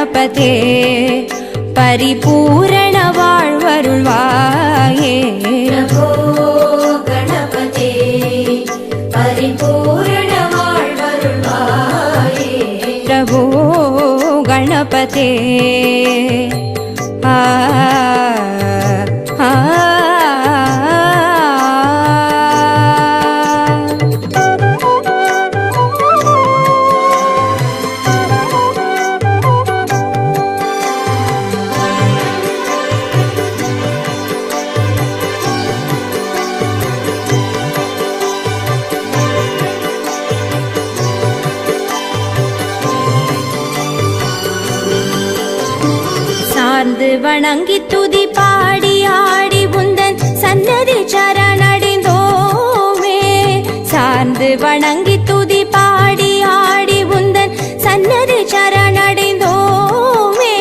गणपते परिपूर्ण வாழ்வருள்வாயே प्रभो गणपते परिपूर्ण வாழ்வருள்வாயே प्रभो गणपते வணங்கி துதி பாடி ஆடி உந்தன் சன்னதி சரணடைந்தோமே சார்ந்து வணங்கி துதி பாடி ஆடி உந்தன் சன்னதி சரணடைந்தோமே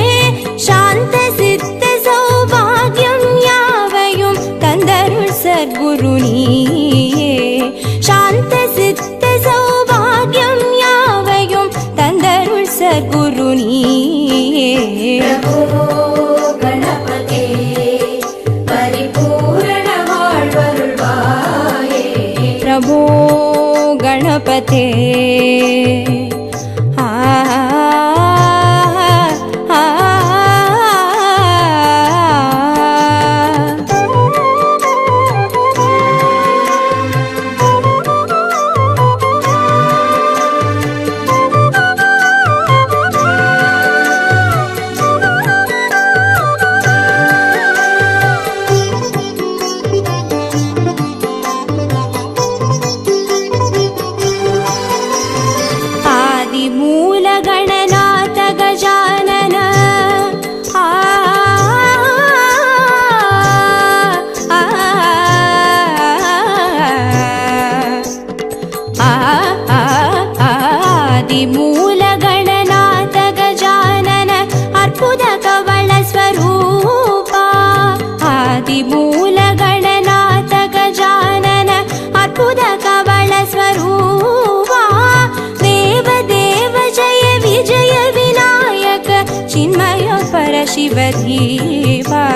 சாந்த சித்த சௌபாகியம் யாவையும் தந்தருள் சத்குரு நீயே சாந்த சித்த சௌபாகியம் யாவையும் தந்தருள் சத்குரு நீயே प्रभो गणपते मूल गणनाथ गजानन अर्पुद कवल स्वरूपा आदिमूल गणनाथ गजानन अर्पुद कवल स्वरूपा देव देव जय विजय विनायक चिन्मय परशिवधीवा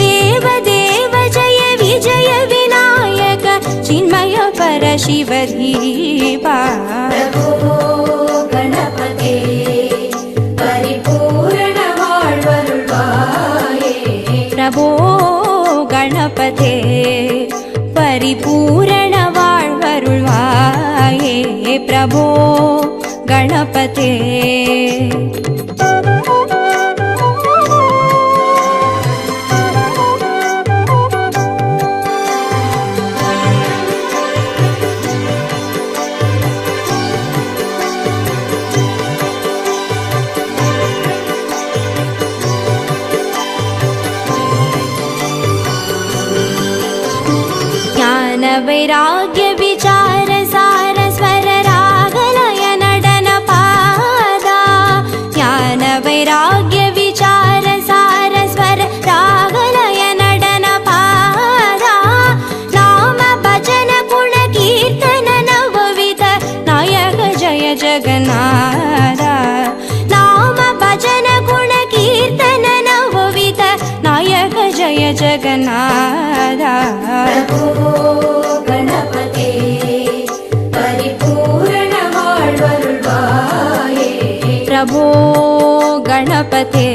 देव देव जय विजय विनायक चिन्मय परशिवधीवा प्रभो गणपते परिपूर्ण வாழ்வருள்வாயே प्रभो गणपते वैराग्य विचार सार स्वर रागलय नडन पादा ज्ञान वैराग्य विचार सार स्वर रागलय नडन पादा नाम भजन गुण कीर्तन नवविध नायक जय जगन्नाथ नाम भजन गुण कीर्तन नवविध नायक जय जगन्नाथ गणपते परिपूर्ण வாழ்வருள்வாயே प्रभो गणपते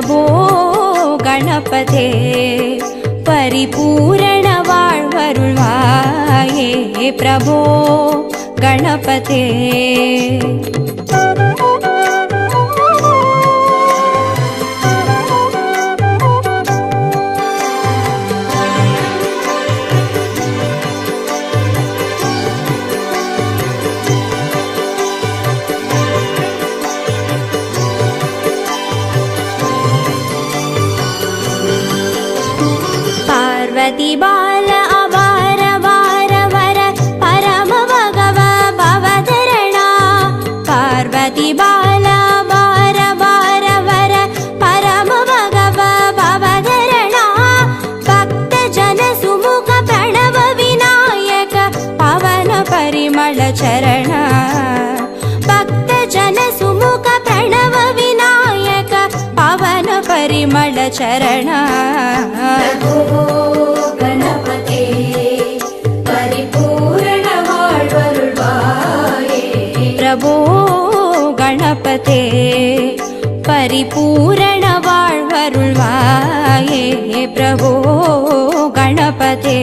பிரபோ கணபதே பரிபூரண வாழ்வருள்வாயே பிரபோ கணபதே பார்வதி பால அபார வார வர பரம பகவ பவதரணா பார்வதி பால அபார வார வர பரம பகவ பவதரணா பக்த ஜன சுமுக பிரணவ விநாயக பவன பரிமள சரண பக்த ஜன சுமுக பிரணவ விநாயக பவன பரிமள சரண பிரபோ கணபதே பரிபூரண வாழ்வருள்வாயே பிரபோ கணபதே பரிபூரண வாழ்வருள்வாயே பிரபோ கணபதே